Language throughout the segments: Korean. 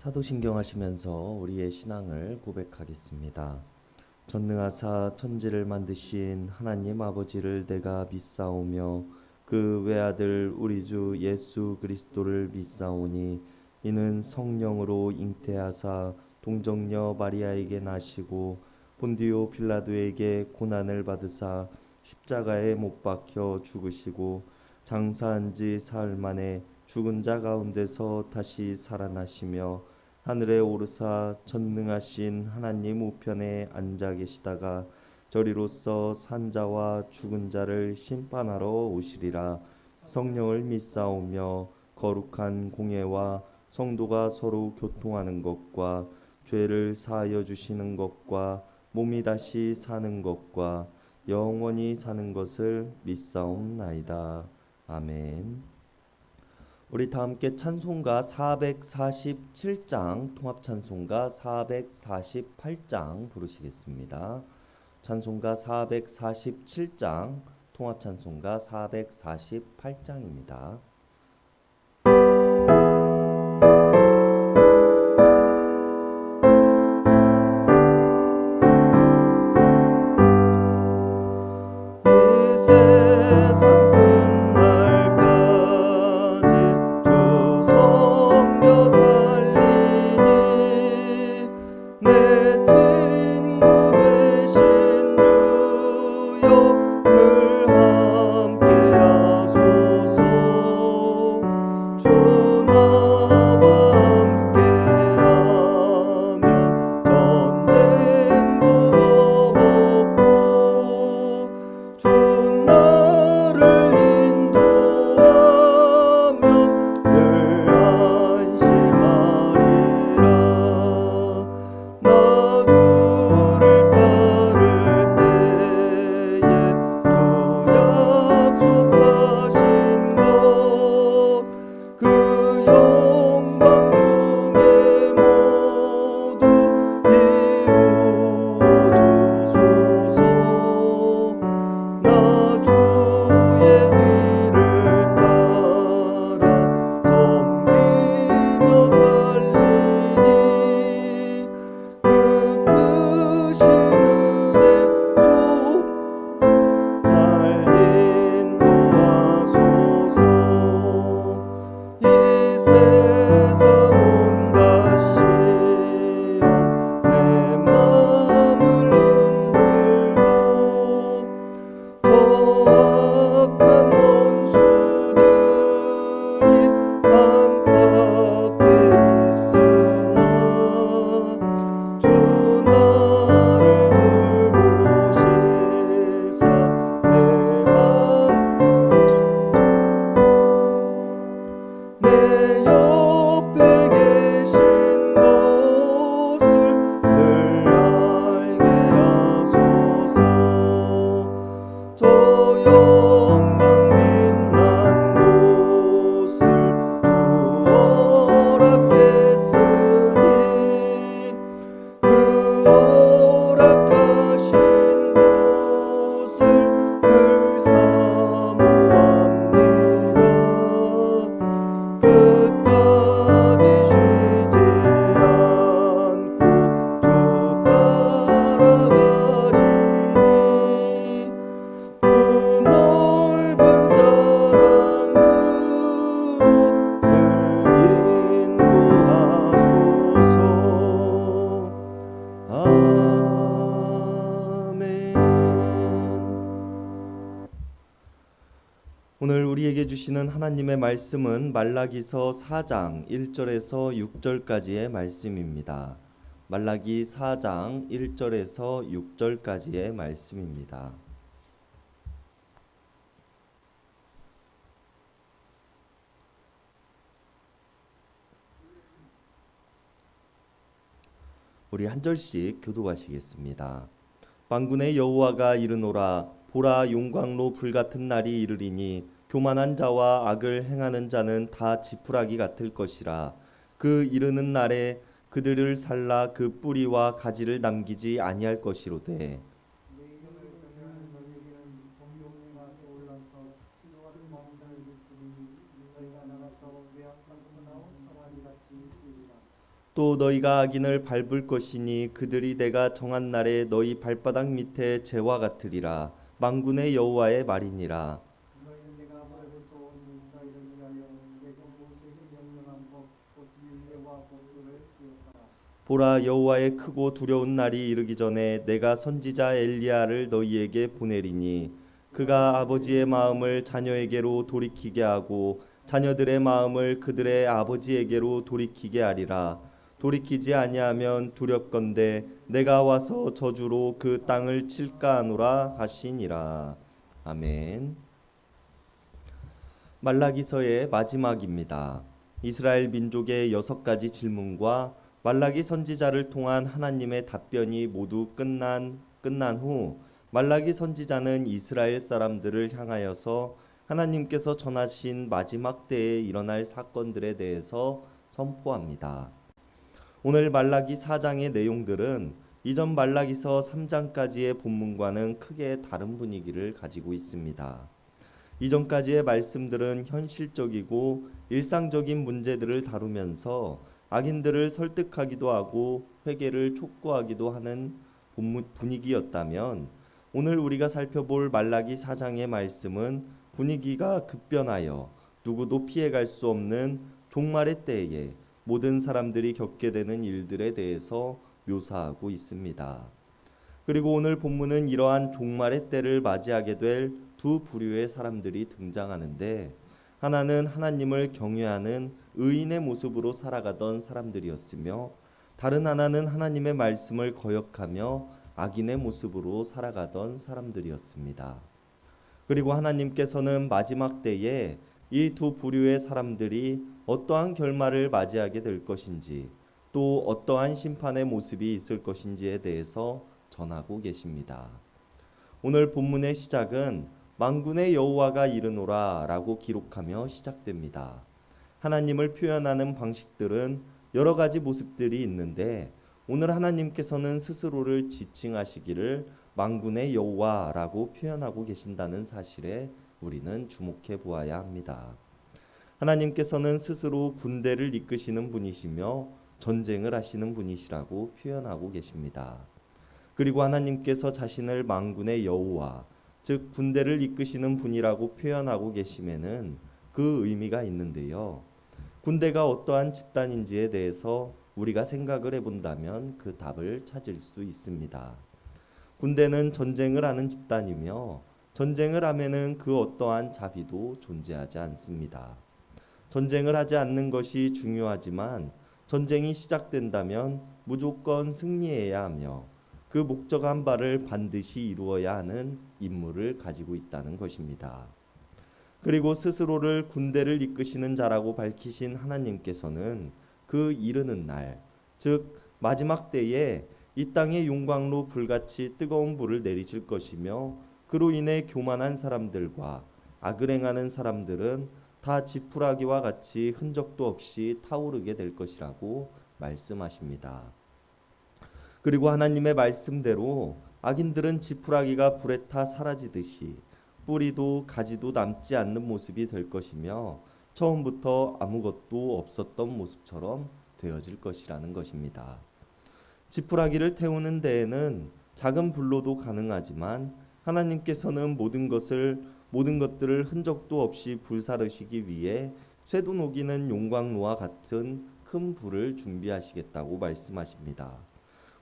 사도신경 하시면서 우리의 신앙을 고백하겠습니다. 전능하사 천지를 만드신 하나님 아버지를 내가 믿사오며 그 외아들 우리 주 예수 그리스도를 믿사오니 이는 성령으로 잉태하사 동정녀 마리아에게 나시고 본디오 빌라도에게 고난을 받으사 십자가에 못 박혀 죽으시고 장사한 지 사흘 만에 죽은 자 가운데서 다시 살아나시며 하늘에 오르사 전능하신 하나님 우편에 앉아 계시다가 저리로서 산자와 죽은 자를 심판하러 오시리라. 성령을 믿사오며 거룩한 공예와 성도가 서로 교통하는 것과 죄를 사하여 주시는 것과 몸이 다시 사는 것과 영원히 사는 것을 믿사옵나이다. 아멘. 우리 다 함께 찬송가 447장, 통합찬송가 448장 부르시겠습니다. 찬송가 447장, 통합찬송가 448장입니다. 오늘 우리에게 주시는 하나님의 말씀은 말라기서 4장 1절에서 6절까지의 말씀입니다. 말라기 4장 1절에서 6절까지의 말씀입니다. 우리 한 절씩 교독하시겠습니다. 만군의 여호와가 이르노라. 보라, 용광로 불같은 날이 이르리니 교만한 자와 악을 행하는 자는 다 지푸라기 같을 것이라. 그 이르는 날에 그들을 살라 그 뿌리와 가지를 남기지 아니할 것이로되. 또 너희가 악인을 밟을 것이니 그들이 내가 정한 날에 너희 발바닥 밑에 재와 같으리라. 만군의 여호와의 말이니라. 너희는 내가 아브라함에서 온 이스라엘을 위하여 내 종 모세에게 명령한 곧 율례와 법도를 기억하라. 보라, 여호와의 크고 두려운 날이 이르기 전에 내가 선지자 엘리야를 너희에게 보내리니 그가 아버지의 마음을 자녀에게로 돌이키게 하고 자녀들의 마음을 그들의 아버지에게로 돌이키게 하리라. 돌이키지 아니하면 두렵건대 내가 와서 저주로 그 땅을 칠까 하노라 하시니라. 아멘. 말라기서의 마지막입니다. 이스라엘 민족의 6가지 질문과 말라기 선지자를 통한 하나님의 답변이 모두 끝난 후 말라기 선지자는 이스라엘 사람들을 향하여서 하나님께서 전하신 마지막 때에 일어날 사건들에 대해서 선포합니다. 오늘 말라기 4장의 내용들은 이전 말라기서 3장까지의 본문과는 크게 다른 분위기를 가지고 있습니다. 이전까지의 말씀들은 현실적이고 일상적인 문제들을 다루면서 악인들을 설득하기도 하고 회개를 촉구하기도 하는 분위기였다면 오늘 우리가 살펴볼 말라기 4장의 말씀은 분위기가 급변하여 누구도 피해갈 수 없는 종말의 때에 모든 사람들이 겪게 되는 일들에 대해서 묘사하고 있습니다. 그리고 오늘 본문은 이러한 종말의 때를 맞이하게 될 두 부류의 사람들이 등장하는데 하나는 하나님을 경외하는 의인의 모습으로 살아가던 사람들이었으며 다른 하나는 하나님의 말씀을 거역하며 악인의 모습으로 살아가던 사람들이었습니다. 그리고 하나님께서는 마지막 때에 이 두 부류의 사람들이 어떠한 결말을 맞이하게 될 것인지 또 어떠한 심판의 모습이 있을 것인지에 대해서 전하고 계십니다. 오늘 본문의 시작은 만군의 여호와가 이르노라 라고 기록하며 시작됩니다. 하나님을 표현하는 방식들은 여러 가지 모습들이 있는데 오늘 하나님께서는 스스로를 지칭하시기를 만군의 여호와라고 표현하고 계신다는 사실에 우리는 주목해 보아야 합니다. 하나님께서는 스스로 군대를 이끄시는 분이시며 전쟁을 하시는 분이시라고 표현하고 계십니다. 그리고 하나님께서 자신을 만군의 여호와, 즉 군대를 이끄시는 분이라고 표현하고 계심에는 그 의미가 있는데요. 군대가 어떠한 집단인지에 대해서 우리가 생각을 해본다면 그 답을 찾을 수 있습니다. 군대는 전쟁을 하는 집단이며 전쟁을 하면은 그 어떠한 자비도 존재하지 않습니다. 전쟁을 하지 않는 것이 중요하지만 전쟁이 시작된다면 무조건 승리해야 하며 그 목적한 바를 반드시 이루어야 하는 임무를 가지고 있다는 것입니다. 그리고 스스로를 군대를 이끄시는 자라고 밝히신 하나님께서는 그 이르는 날, 즉 마지막 때에 이 땅의 용광로 불같이 뜨거운 불을 내리실 것이며 그로 인해 교만한 사람들과 악을 행하는 사람들은 다 지푸라기와 같이 흔적도 없이 타오르게 될 것이라고 말씀하십니다. 그리고 하나님의 말씀대로 악인들은 지푸라기가 불에 타 사라지듯이 뿌리도 가지도 남지 않는 모습이 될 것이며 처음부터 아무것도 없었던 모습처럼 되어질 것이라는 것입니다. 지푸라기를 태우는 데에는 작은 불로도 가능하지만 하나님께서는 모든 것들을 흔적도 없이 불사르시기 위해 쇠도 녹이는 용광로와 같은 큰 불을 준비하시겠다고 말씀하십니다.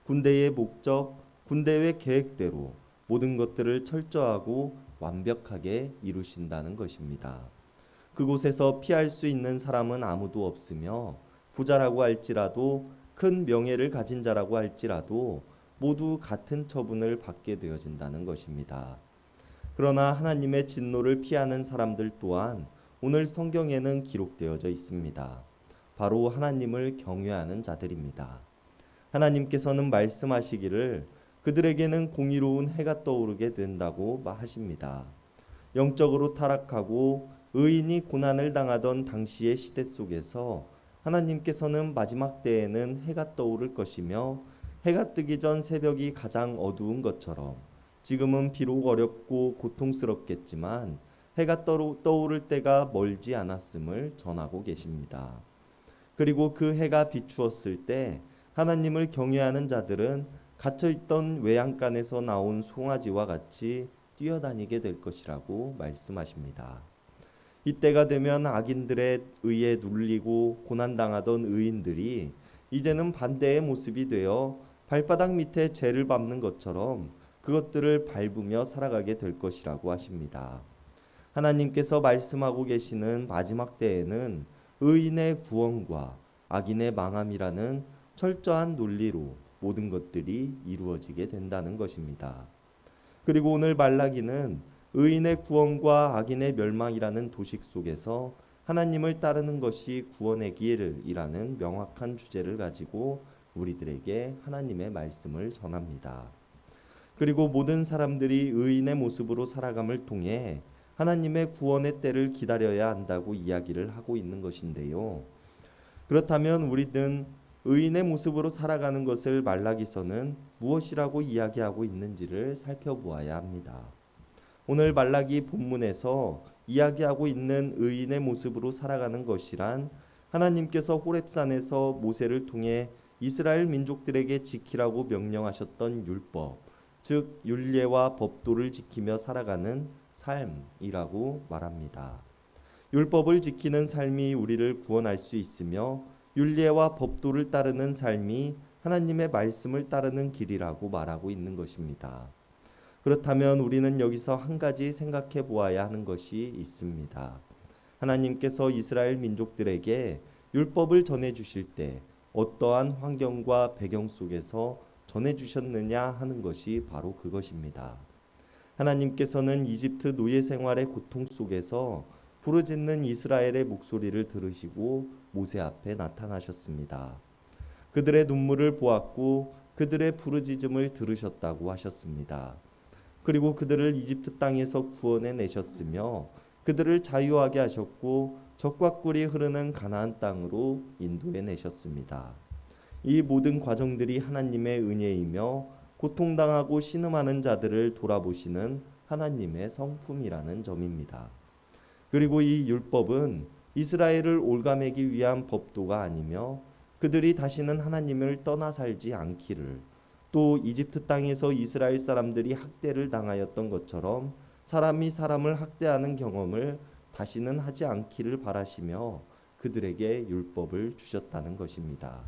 군대의 목적, 군대의 계획대로 모든 것들을 철저하고 완벽하게 이루신다는 것입니다. 그곳에서 피할 수 있는 사람은 아무도 없으며 부자라고 할지라도 큰 명예를 가진 자라고 할지라도 모두 같은 처분을 받게 되어진다는 것입니다. 그러나 하나님의 진노를 피하는 사람들 또한 오늘 성경에는 기록되어져 있습니다. 바로 하나님을 경외하는 자들입니다. 하나님께서는 말씀하시기를 그들에게는 공의로운 해가 떠오르게 된다고 하십니다. 영적으로 타락하고 의인이 고난을 당하던 당시의 시대 속에서 하나님께서는 마지막 때에는 해가 떠오를 것이며 해가 뜨기 전 새벽이 가장 어두운 것처럼 지금은 비록 어렵고 고통스럽겠지만 해가 떠오를 때가 멀지 않았음을 전하고 계십니다. 그리고 그 해가 비추었을 때 하나님을 경외하는 자들은 갇혀있던 외양간에서 나온 송아지와 같이 뛰어다니게 될 것이라고 말씀하십니다. 이때가 되면 악인들에 의해 눌리고 고난당하던 의인들이 이제는 반대의 모습이 되어 발바닥 밑에 재를 밟는 것처럼 그것들을 밟으며 살아가게 될 것이라고 하십니다. 하나님께서 말씀하고 계시는 마지막 때에는 의인의 구원과 악인의 망함이라는 철저한 논리로 모든 것들이 이루어지게 된다는 것입니다. 그리고 오늘 말라기는 의인의 구원과 악인의 멸망이라는 도식 속에서 하나님을 따르는 것이 구원의 길이라는 명확한 주제를 가지고 우리들에게 하나님의 말씀을 전합니다. 그리고 모든 사람들이 의인의 모습으로 살아감을 통해 하나님의 구원의 때를 기다려야 한다고 이야기를 하고 있는 것인데요. 그렇다면 우리는 의인의 모습으로 살아가는 것을 말라기서는 무엇이라고 이야기하고 있는지를 살펴보아야 합니다. 오늘 말라기 본문에서 이야기하고 있는 의인의 모습으로 살아가는 것이란 하나님께서 호렙산에서 모세를 통해 이스라엘 민족들에게 지키라고 명령하셨던 율법, 즉 율례와 법도를 지키며 살아가는 삶이라고 말합니다. 율법을 지키는 삶이 우리를 구원할 수 있으며 율례와 법도를 따르는 삶이 하나님의 말씀을 따르는 길이라고 말하고 있는 것입니다. 그렇다면 우리는 여기서 한 가지 생각해 보아야 하는 것이 있습니다. 하나님께서 이스라엘 민족들에게 율법을 전해 주실 때 어떠한 환경과 배경 속에서 전해 주셨느냐 하는 것이 바로 그것입니다. 하나님께서는 이집트 노예 생활의 고통 속에서 부르짖는 이스라엘의 목소리를 들으시고 모세 앞에 나타나셨습니다. 그들의 눈물을 보았고 그들의 부르짖음을 들으셨다고 하셨습니다. 그리고 그들을 이집트 땅에서 구원해 내셨으며 그들을 자유하게 하셨고 적과 꿀이 흐르는 가나안 땅으로 인도해 내셨습니다. 이 모든 과정들이 하나님의 은혜이며 고통당하고 신음하는 자들을 돌아보시는 하나님의 성품이라는 점입니다. 그리고 이 율법은 이스라엘을 올가매기 위한 법도가 아니며 그들이 다시는 하나님을 떠나 살지 않기를, 또 이집트 땅에서 이스라엘 사람들이 학대를 당하였던 것처럼 사람이 사람을 학대하는 경험을 다시는 하지 않기를 바라시며 그들에게 율법을 주셨다는 것입니다.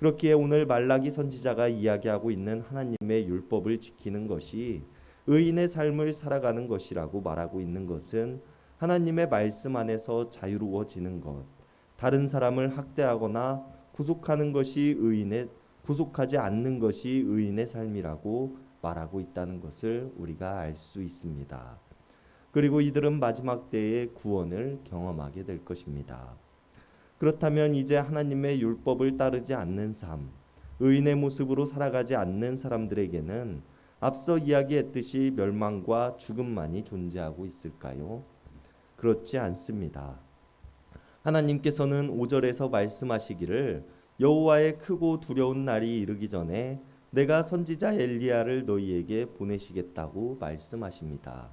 그렇기에 오늘 말라기 선지자가 이야기하고 있는 하나님의 율법을 지키는 것이 의인의 삶을 살아가는 것이라고 말하고 있는 것은 하나님의 말씀 안에서 자유로워지는 것, 다른 사람을 학대하거나 구속하는 것이 구속하지 않는 것이 의인의 삶이라고 말하고 있다는 것을 우리가 알 수 있습니다. 그리고 이들은 마지막 때의 구원을 경험하게 될 것입니다. 그렇다면 이제 하나님의 율법을 따르지 않는 삶, 의인의 모습으로 살아가지 않는 사람들에게는 앞서 이야기했듯이 멸망과 죽음만이 존재하고 있을까요? 그렇지 않습니다. 하나님께서는 5절에서 말씀하시기를 여호와의 크고 두려운 날이 이르기 전에 내가 선지자 엘리야를 너희에게 보내시겠다고 말씀하십니다.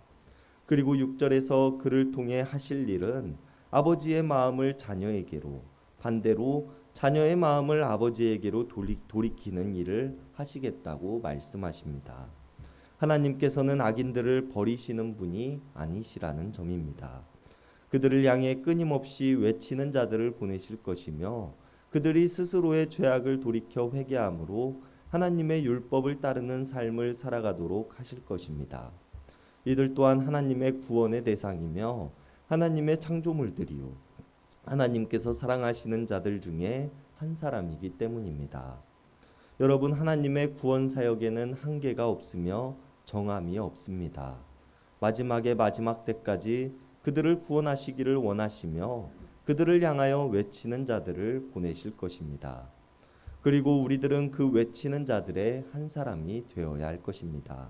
그리고 6절에서 그를 통해 하실 일은 아버지의 마음을 자녀에게로, 반대로 자녀의 마음을 아버지에게로 돌이키는 일을 하시겠다고 말씀하십니다. 하나님께서는 악인들을 버리시는 분이 아니시라는 점입니다. 그들을 향해 끊임없이 외치는 자들을 보내실 것이며 그들이 스스로의 죄악을 돌이켜 회개함으로 하나님의 율법을 따르는 삶을 살아가도록 하실 것입니다. 이들 또한 하나님의 구원의 대상이며 하나님의 창조물들이요 하나님께서 사랑하시는 자들 중에 한 사람이기 때문입니다. 여러분, 하나님의 구원 사역에는 한계가 없으며 정함이 없습니다. 마지막의 마지막 때까지 그들을 구원하시기를 원하시며 그들을 향하여 외치는 자들을 보내실 것입니다. 그리고 우리들은 그 외치는 자들의 한 사람이 되어야 할 것입니다.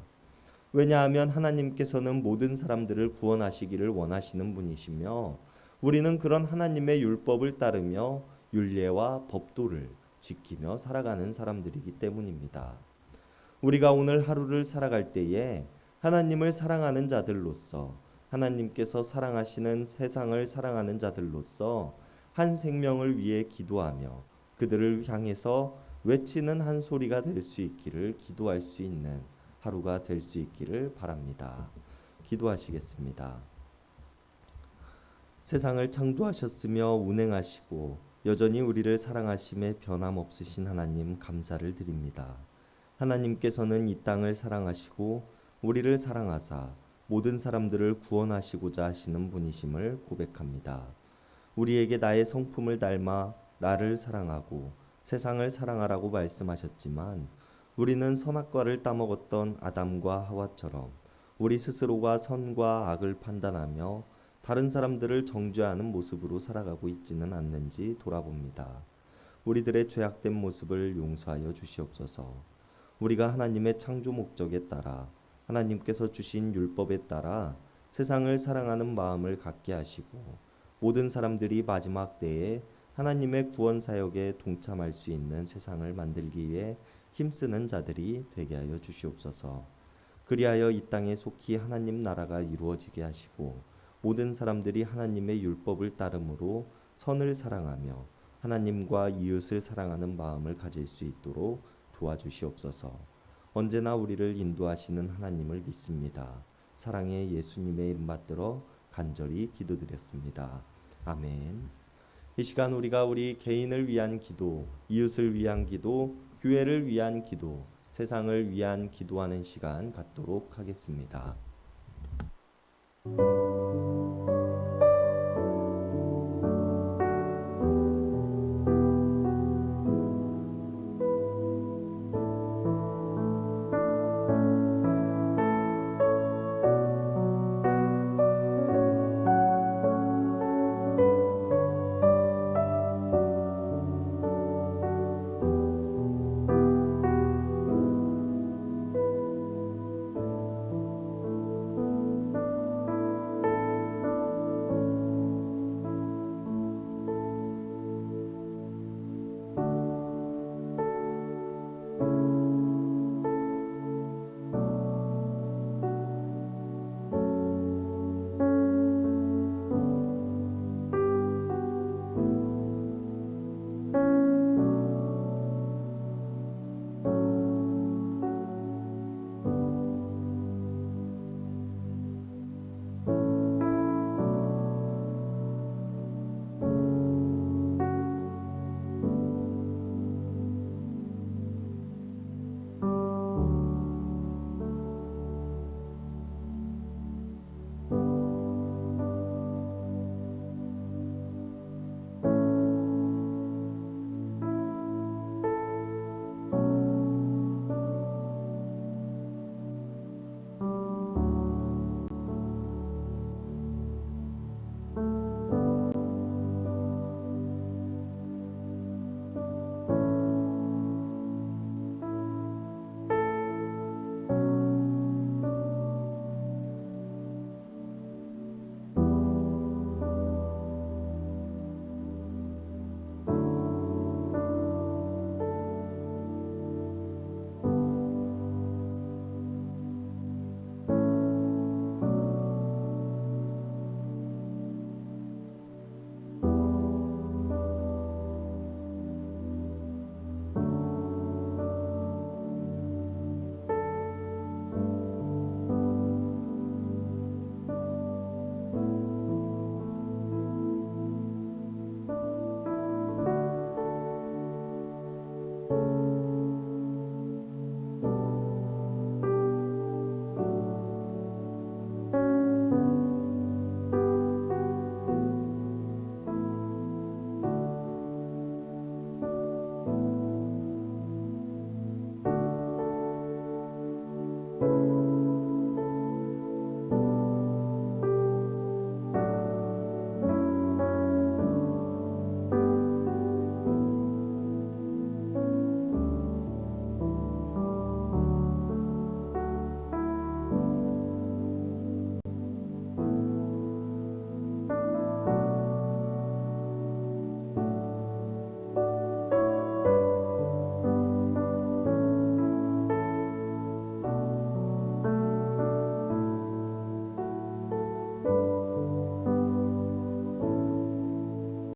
왜냐하면 하나님께서는 모든 사람들을 구원하시기를 원하시는 분이시며 우리는 그런 하나님의 율법을 따르며 율례와 법도를 지키며 살아가는 사람들이기 때문입니다. 우리가 오늘 하루를 살아갈 때에 하나님을 사랑하는 자들로서, 하나님께서 사랑하시는 세상을 사랑하는 자들로서 한 생명을 위해 기도하며 그들을 향해서 외치는 한 소리가 될 수 있기를 기도할 수 있는 하루가 될 수 있기를 바랍니다. 기도하시겠습니다. 세상을 창조하셨으며 운행하시고 여전히 우리를 사랑하심에 변함없으신 하나님 감사를 드립니다. 하나님께서는 이 땅을 사랑하시고 우리를 사랑하사 모든 사람들을 구원하시고자 하시는 분이심을 고백합니다. 우리에게 나의 성품을 닮아 나를 사랑하고 세상을 사랑하라고 말씀하셨지만 우리는 선악과를 따먹었던 아담과 하와처럼 우리 스스로가 선과 악을 판단하며 다른 사람들을 정죄하는 모습으로 살아가고 있지는 않는지 돌아봅니다. 우리들의 죄악된 모습을 용서하여 주시옵소서. 우리가 하나님의 창조 목적에 따라 하나님께서 주신 율법에 따라 세상을 사랑하는 마음을 갖게 하시고 모든 사람들이 마지막 때에 하나님의 구원 사역에 동참할 수 있는 세상을 만들기 위해 힘쓰는 자들이 되게 하여 주시옵소서. 그리하여 이 땅에 속히 하나님 나라가 이루어지게 하시고 모든 사람들이 하나님의 율법을 따름으로 선을 사랑하며 하나님과 이웃을 사랑하는 마음을 가질 수 있도록 도와주시옵소서. 언제나 우리를 인도하시는 하나님을 믿습니다. 사랑의 예수님의 이름 받들어 간절히 기도드렸습니다. 아멘. 이 시간 우리가 우리 개인을 위한 기도, 이웃을 위한 기도, 교회를 위한 기도, 세상을 위한 기도하는 시간 갖도록 하겠습니다.